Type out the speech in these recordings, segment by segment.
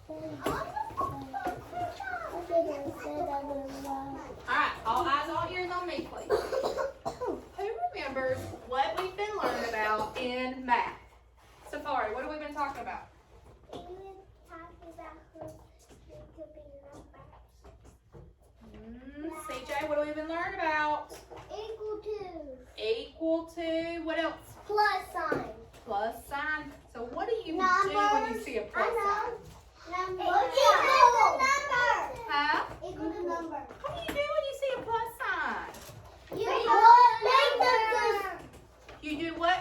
Alright, all eyes, all ears on me, please. Who remembers what we've been learning about in math? Safari, what have we been talking about? CJ, what have we been learning about? Equal to. Equal to, what else? Plus sign. Plus sign. So what do you Numbers. do when you see a plus sign? Number. Equal to number. Huh? Equal to number. What do you do when you see a plus sign? You make them. You do what,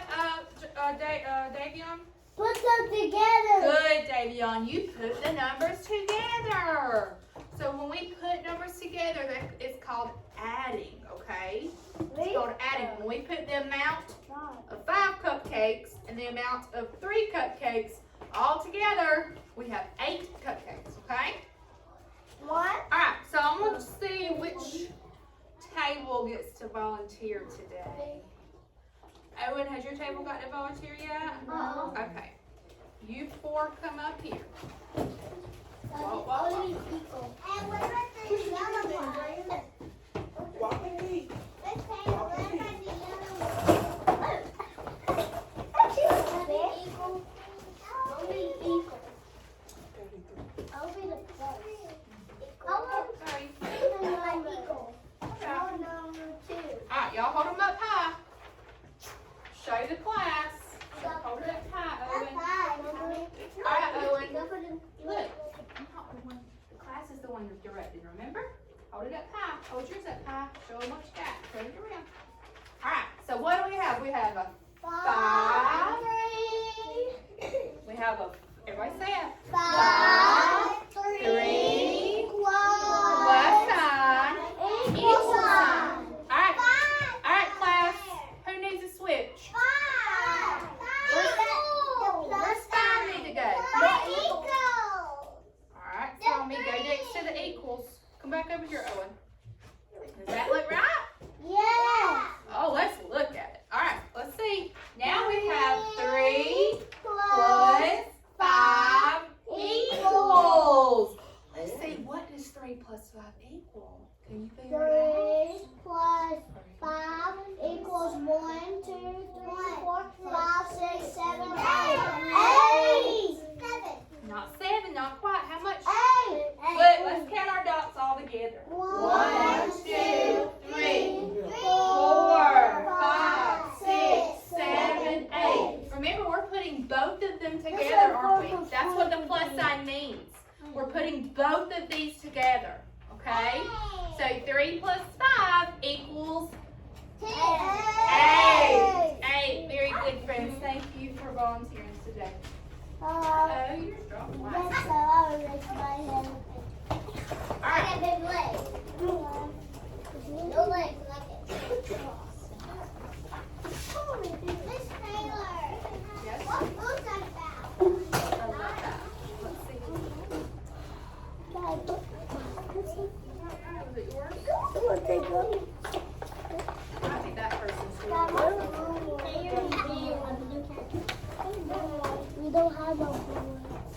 Davion? Put them together. Good, Davion. You put the numbers together. So when we put numbers together, it's called adding, okay? It's called adding. When we put the amount of 5 cupcakes and the amount of 3 cupcakes all together, we have 8 cupcakes, okay? What? All right, so I'm going to see which table gets to volunteer today. Owen, has your table got to volunteer yet? Okay. You 4 come up here. Walk, walk, walk. And what about the yellow one? Walk with me. Let's say, what about the yellow one? Equal. Only equal. I'll be the plus. Sorry. Equal. Okay. Number 2. All right, y'all hold them up high. Show the class. Hold it up high, Owen. All right, Owen. Look. I'm not the one. The class is the one that's directing, remember? Hold it up high. Hold yours up high. Show them what you got. Turn it around. All right, so what do we have? We have a 5. We have a, everybody say it. 5, 3, plus sign, equal sign. All right, class. Who needs a switch? Where's 5 need to go? All right, Tommy, go next to the equals. Come back over here, Owen. Does that look right? Yeah. Oh, let's look at it. All right, let's see. Now we have 3 plus 5 equals. Let's see, what does 3 plus 5 equal? Can you figure it 3 plus 5 equals 1, 2, 3, 4, 5, 6, 7, 8. 8. Not 7, not quite. How much? 8. Let's count our dots all together. 1, 2, 3, 4, 5, 6, 7, 8. Remember, we're putting both of them together, aren't we? That's what the plus sign means. We're putting both of these together, okay? So 3 plus 5 equals 8. 8. Very good, friends. Thank you for volunteering today. Oh, you're strong. Wow. That's how I would raise my hand. All I right. got big legs. No legs like it. Miss Taylor. Yes. What book's that about? I love that. Let's see. Was it yours? I think that person's We don't have a blue.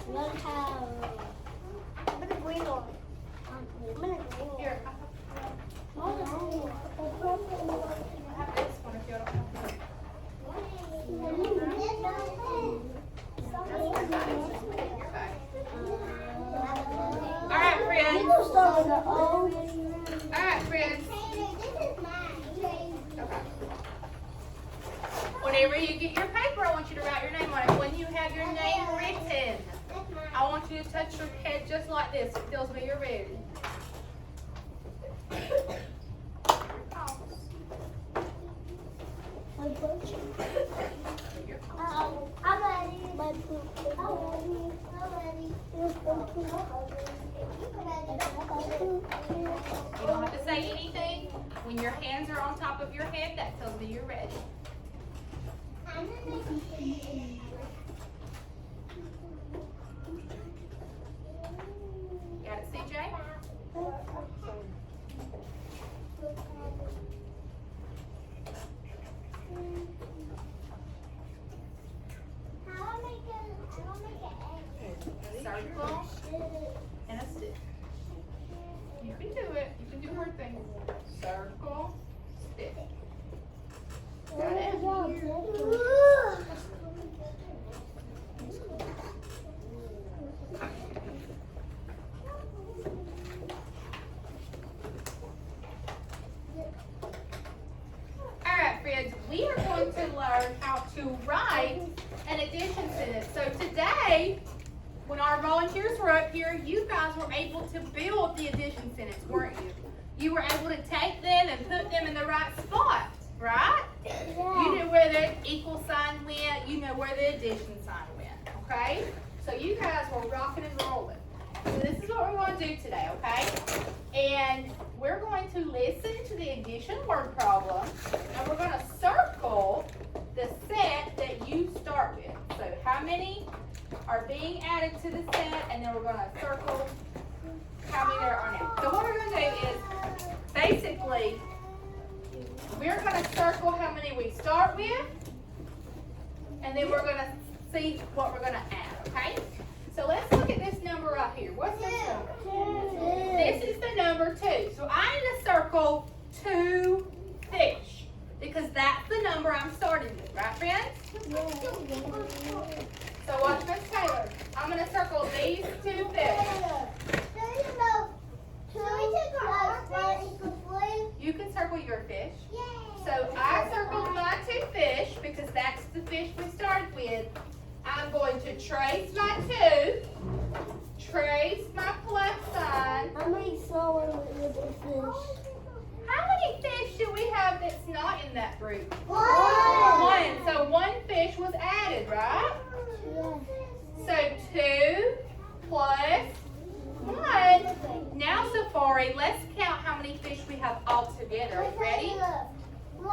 We don't have. I'm gonna green one. I'm gonna green one. Here, I have this one if you don't have this. All right, friends. All right, friends. Okay. Whenever you get your paper, I want you to write your name on it. When you have your name written, I want you to touch your head just like this. It tells me you're ready. I'm ready. You don't have to say anything. When your hands are on top of your head, that tells me you're ready. Got it, CJ? Circle. finger. Circle, stick. Got it? Alright, friends, we are going to learn how to write an addition sentence. So today, when our volunteers were up here, you guys were able to build the addition sentence, weren't you? You were able to take them and put them in the right spot, right? You knew where the equal sign went, you know where the addition sign went, okay? So you guys were rocking and rolling. So this is what we're going to do today, okay? And we're going to listen to the addition word problem, and we're going to circle the set that you start with. So how many are being added to the set, and then we're going to circle how many there are now. So what we're going to do is, basically, we're going to circle how many we start with, and then we're going to see what we're going to add, okay? So let's look at this number right here. What's this number? This is the number 2. So I need to circle 2 fish, because that's the number I'm starting with, right, friends? So watch Miss Taylor. I'm going to circle these 2 fish. You can circle your fish. So I circled my 2 fish because that's the fish we started with. I'm going to trace my 2, trace my plus sign. How many smaller little fish? How many fish do we have that's not in that group? 1. 1. So 1 fish was added, right? So 2 plus 1. Now, Safari, let's count how many fish we have all together. Are you ready? 1,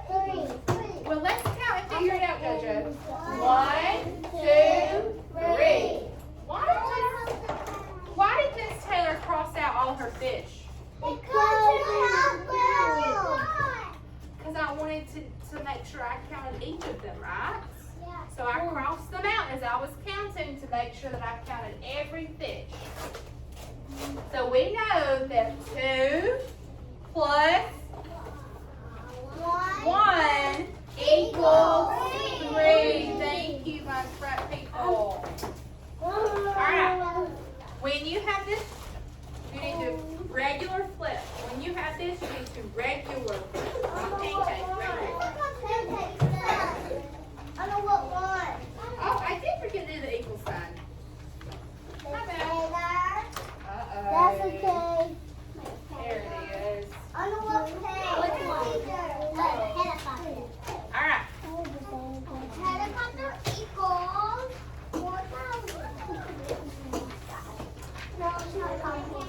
2, 3. Well, let's count and figure it out, JoJo. 1, 2, 3. Why did Miss Taylor cross out all her fish? Because I wanted to make sure I counted each of them, right? So I crossed them out as I was counting to make sure that I counted every fish. So we know that 2 plus 1 equals 3. Thank you, my smart people. Alright. When you have this, you need to regular flip. When you have this, you need to regular flip. Pancake, regular. I know what one. Oh, I did forget to do the equal sign. My bad. That's okay. There it is. I know what helicopter. Alright. Helicopter equals 4,000. No, it's not.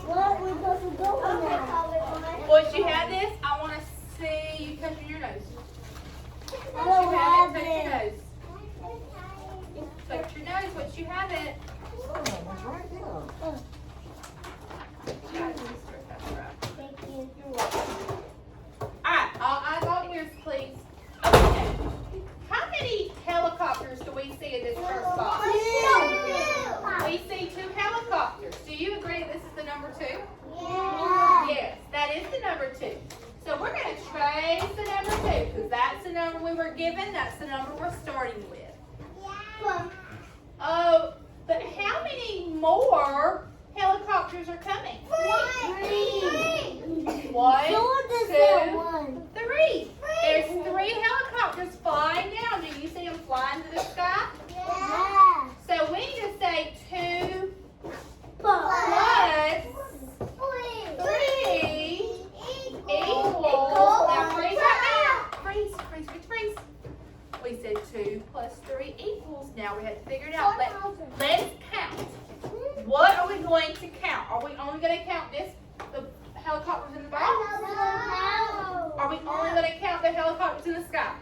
What we're supposed to go now? Once you have this, I want to see you touching your nose. I Once don't you have have it, touch your it. nose. Touch your nose once you have it. Thank you. Alright, all eyes, all ears, please. Okay. How many helicopters do we see in this first box? We see 2 helicopters. Do you agree that this is the number 2? Yeah. Yes, that is the number 2. So we're going to trace the number 2 because that's the number we were given. That's the number we're starting with. Oh, but how many more helicopters are coming? 1, 2, 3. There's 3 helicopters flying down. Do you see them flying to the sky? Yeah. So we need to say 2 Plus plus 3 equals. Now freeze right now. Freeze, freeze, freeze, freeze. We said 2 plus 3 equals. Now we have to figure it out. Let's count. What are we going to count? Are we only going to count the helicopters in the box? Are we only going to count the helicopters in the sky?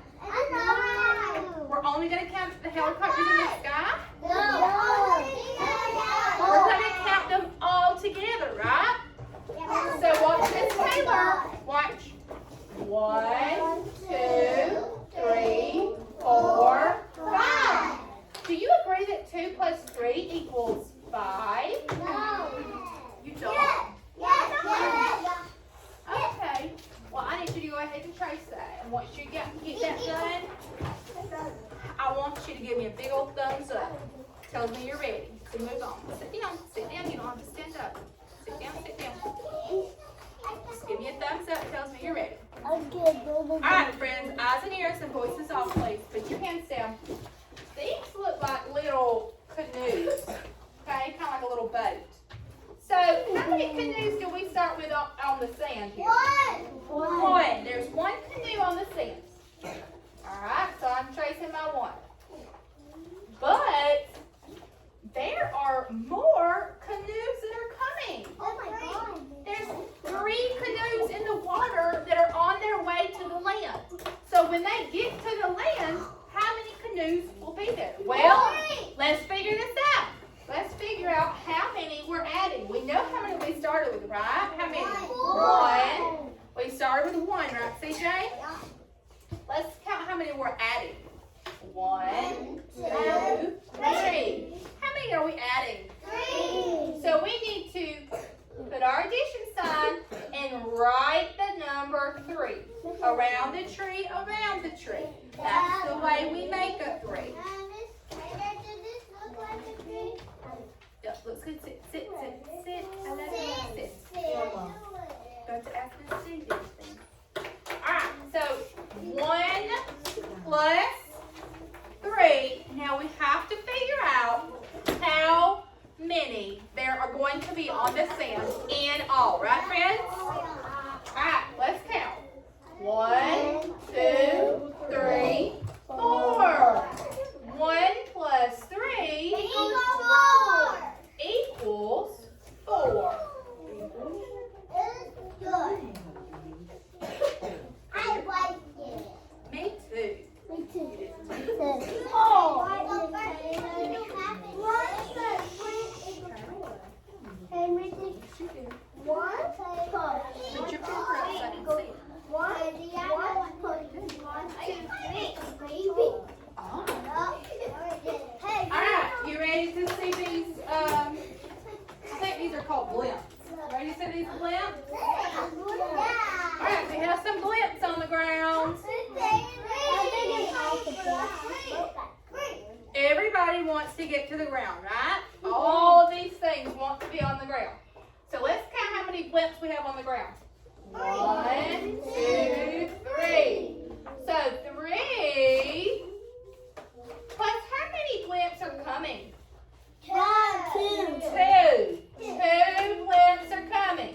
We're only going to count the helicopters in the sky? We're going to count them all together, right? So watch Miss Taylor. Watch. 1, 2, 3, 4, 5. Do you agree that 2 plus 3 equals 5? No. You don't? Yes. give me a big old thumbs up. Tells me you're ready to move on. Sit down. Sit down. You don't have to stand up. Sit down. Sit down. Just give me a thumbs up. Tells me you're ready. All right, friends. Eyes and ears and voices off, please. Put your hands down. These look like little canoes. Okay, kind of like a little boat. So, how many canoes do we start with on the sand here? One. There's one canoe on the sand. Alright, so I'm tracing my one. But, there are more canoes that are coming. Oh my God. There's 3 canoes in the water that are on their way to the land. So, when they get to the land, how many canoes will be there? Well, let's figure this out. Let's figure out how many we're adding. We know how many we started with, right? How many? 1. We started with 1, right, CJ? Let's count how many we're adding. 1, 2, 3. How many are we adding? 3. So we need to put our addition sign and write the number 3. Around the tree, around the tree. That's the way we make a 3. Yep, looks good. Sit, sit, sit, sit. I love you. Sit. Go to ask me to do these things. Alright, so 1 plus 3. Now we have to figure out how many there are going to be on the sand in all. Right, friends? Alright, let's count. 1, 2, 3, 4. 1 plus 3 equals 4. I like it. Me too. Me too. Put your finger up so I can see it. Alright, you ready to see these? I think these are called blimps. Ready to see these blimps? Alright, we have some blimps on the ground. Everybody wants to get to the ground, right? All these things want to be on the ground. So let's count how many blimps we have on the ground. 1, 2, 3. So 3 plus how many blimps are coming? 2. 2 blimps are coming.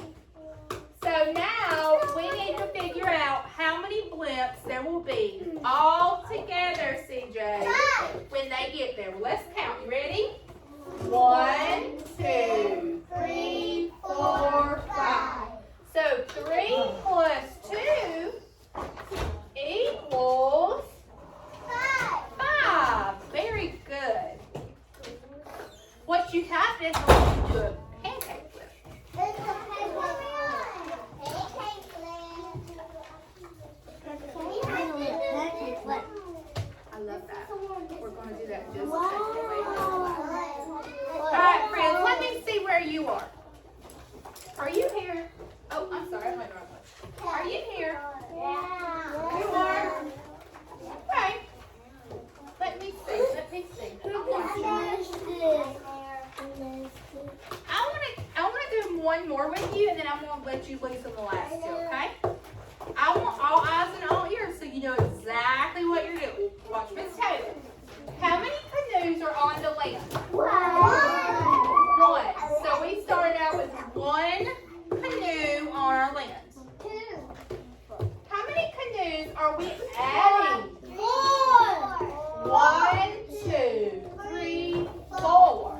So now we need to figure out how many blimps there will be all together, CJ, when they get there. Well, let's count. You ready? 1, 2, 3, 4, 5. So 3 plus 2 equals 5. Very good. What you have is going to do a pancake flip. I love that. We're going to do that just the same way. Alright, friends, let me see where you are. Are you here? Oh, I'm sorry. I went wrong way. Are you here? You are? Okay. Let me see. Let me see. I want to do one more with you, and then I'm going to let you loose on the last 2, okay? I want all eyes and all ears so you know exactly what you're doing. Watch Miss Taylor. How many canoes are on the land? 1. So we started out with 1 canoe on our land. 2. How many canoes are we adding? 4. 1, 2, 3, 4.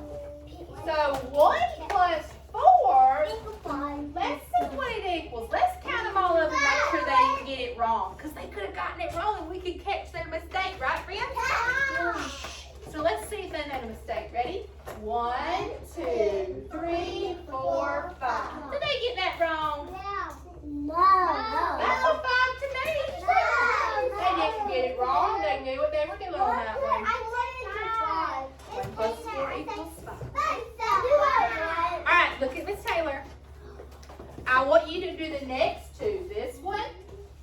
So 1 plus 4, let's see what it equals. Let's count them all up and make sure they didn't get it wrong. Because they could have gotten it wrong and we could catch their mistake, right, friends? So let's see if they made a mistake. Ready? 1, 2, 3, 4, 5. Did they get that wrong? That's a 5 to me. They didn't get it wrong. They knew what they were doing on that one. 1 plus 4 equals 5. Alright, look at Miss Taylor. I want you to do the next 2. This one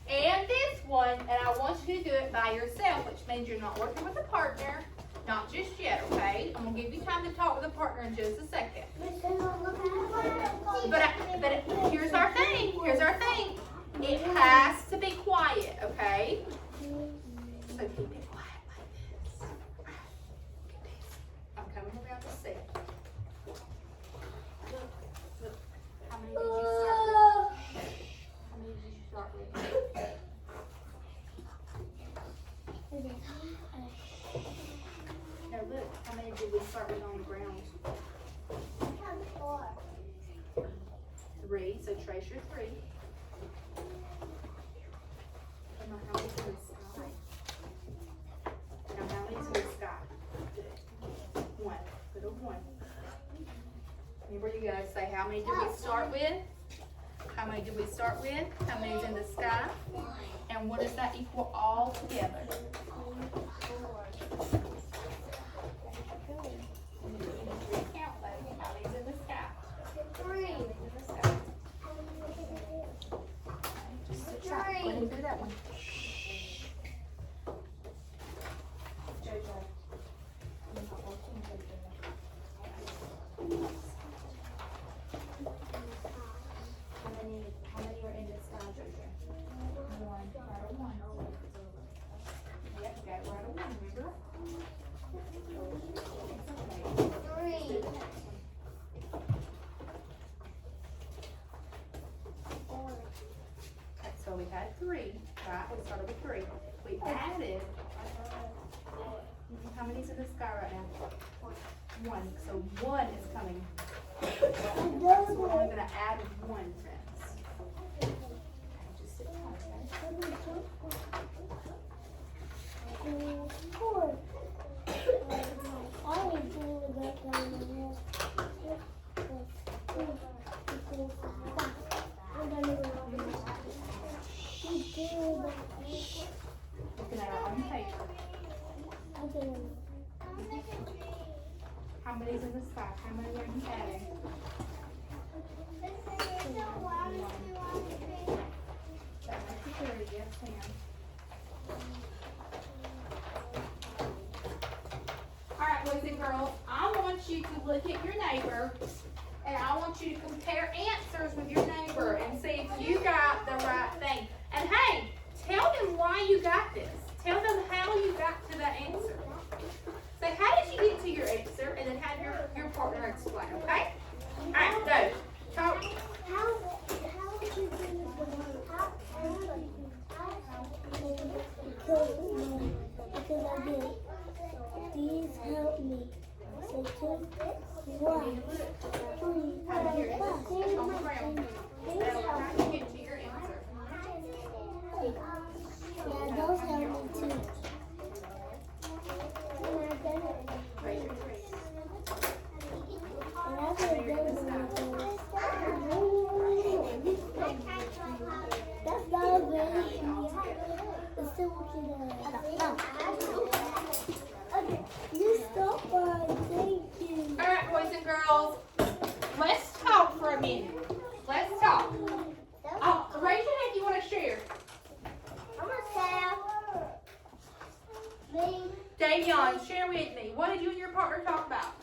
and this one. And I want you to do it by yourself, which means you're not working with a partner. Not just yet, okay? I'm gonna give you time to talk with a partner in just a second. But here's our thing. Here's our thing. It has to be quiet, okay? So keep it quiet like this. I'm coming around the set. Look. How many did you start with? How many did you start with? Now look, how many did we start with on the ground? 3, so trace your 3. Now how many's in the sky? Now how many's in the sky? Good. 1, put a 1. Remember you guys say how many did we start with? How many did we start with? How many's in the sky? And what does that equal all together? 4. Count, baby. How many's in the sky? 3. Just sit tight. Go ahead and do that one. JoJo. How many are in the sky, JoJo? 1. Right a 1. Yep, got it right a 1, remember? So we had 3, right? We started with 3. We added, how many's in the sky right now? 1. So 1 is coming. So we're only going to add 1, friends. Okay, just sit down, looking at our own paper. How many's in the sky? How many are you adding? 1. That makes it 30, yes, ma'am. Alright, boys and girls, I want you to look at your neighbor and I want you to compare answers with your neighbor and see if you got the right thing. And hey, tell them why you got this. Tell them how you got to that answer. Say, how did you get to your answer? And then have your partner explain, okay? Alright, go. Talk. How would you do this? Because I did. These help me. So 2, 1, 3, 4, 5. On the ground. Now, how did you get to your answer? Yeah, those help me too. Raise your three. And I could have done it. That's not very. It's still working on it. Okay, you stop by. Thank you. Alright, boys and girls, let's talk for a minute. Let's talk. Oh, raise your hand if you want to share. I'm gonna tell me. Davion, share with me. What did you and your partner talk about?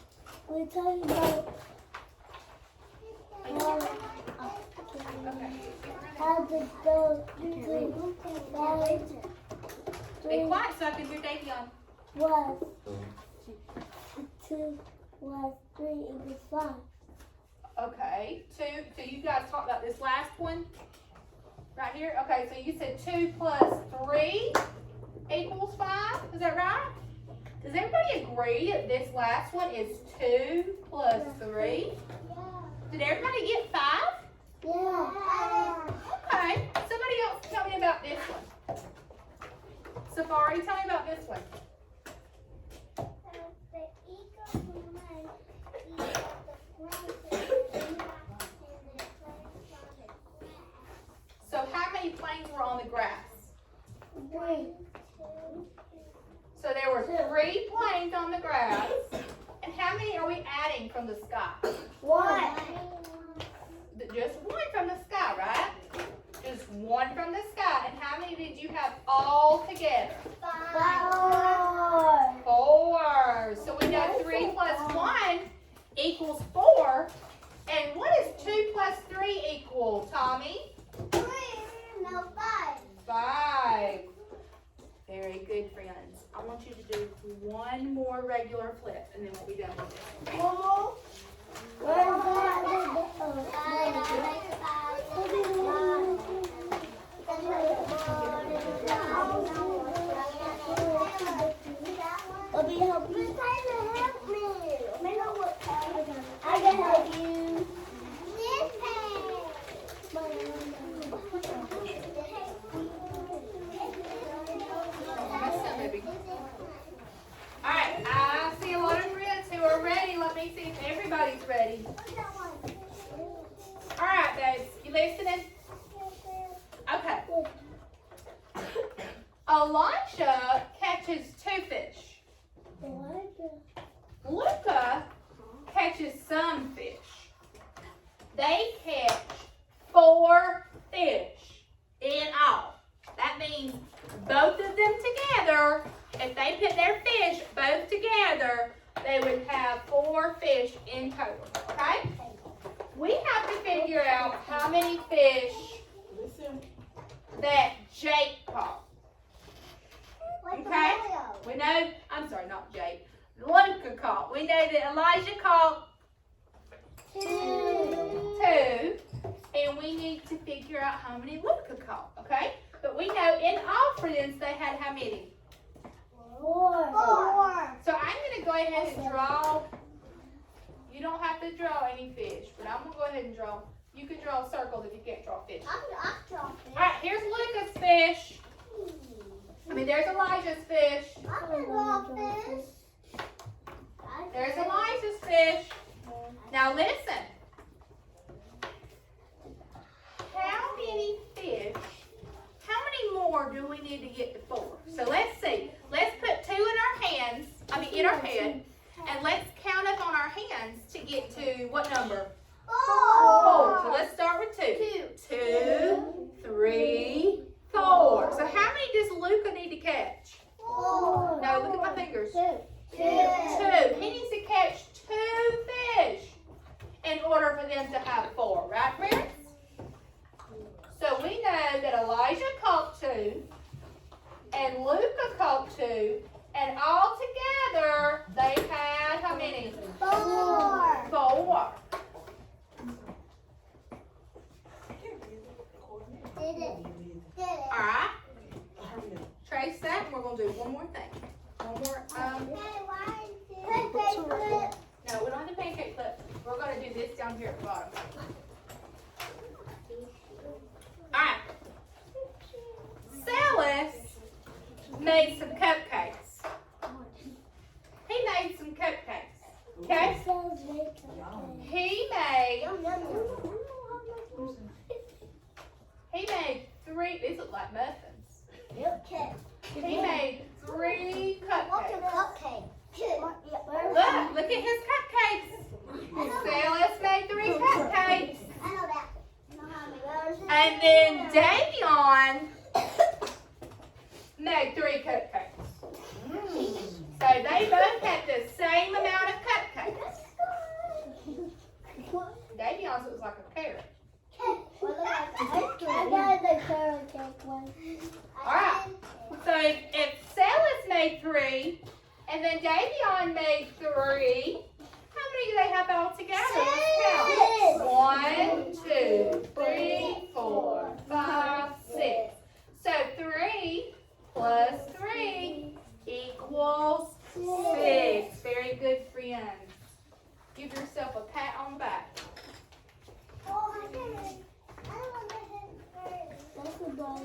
We're talking about Okay. how to go to Be quiet so I can hear Davion. was 2 was 3 equals 5. Okay. 2. So you guys talked about this last one right here. Okay. So you said 2 plus 3 equals 5. Is that right? Does everybody agree that this last one is 2 plus 3? Did everybody get 5? Yeah. Okay. Somebody else tell me about this one. Safari, tell me about this one. So how many planes were on the grass? 3. So there were 3 planes on the grass. And how many are we adding from the sky? 1. Just 1 from the sky, right? Just 1 from the sky. And how many did you have all together? 4. 4. one more regular flip, and then we'll be done with it. One more. Bobby, help me. Help me. I can help you. Alright, I see a lot of friends who are ready. Let me see if everybody's ready. Alright, babes, you listening? Okay. Elisha catches 2 fish. Luca catches some fish. They catch 4 fish in all. That means both of them together, if they put their fish both together, they would have 4 fish in total, okay? We have to figure out how many fish that Jake caught. Okay? We know, I'm sorry, not Jake. Luca caught. We know that Elijah caught 2. And we need to figure out how many Luca caught, okay? But we know in all friends they had how many? 4. So I'm going to go ahead and draw. You don't have to draw any fish, but I'm going to go ahead and draw. You can draw circles if you can't draw fish. All right, here's Luca's fish. There's Elijah's fish. There's Elijah's fish. Now listen. How many fish? How many more do we need to get to 4? So let's see. Let's put 2 in our hands. In our head. And let's count up on our hands to get to what number? 4. So let's start with 2. 2, 3, 4. So how many does Luca need to catch? 4. No, look at my fingers. 2. 2. He needs to catch 2 fish in order for them to have 4, right, friends? So we know that Elijah caught 2 and Luca caught 2, and all together they had how many? 4. 4. Alright. Trace that, and we're going to do one more thing. One more, no, we don't have the pancake flip. We're going to do this down here at the bottom. Alright. Silas made some cupcakes. He made some cupcakes. Okay? He made 3, these look like muffins. He made 3 cupcakes. Look at his cupcakes. Silas made 3 cupcakes. And then Davion made 3 cupcakes. So they both had the same amount of cupcakes. Davion's looks like a carrot. I got the carrot cake one. Alright. So if Silas made 3, and then Davion made 3, how many do they have all together? Let's count. 1, 2, 3, 4, 5, 6. So 3 plus 3 equals 6. Very good, friends. Give yourself a pat on the back. That's the ball.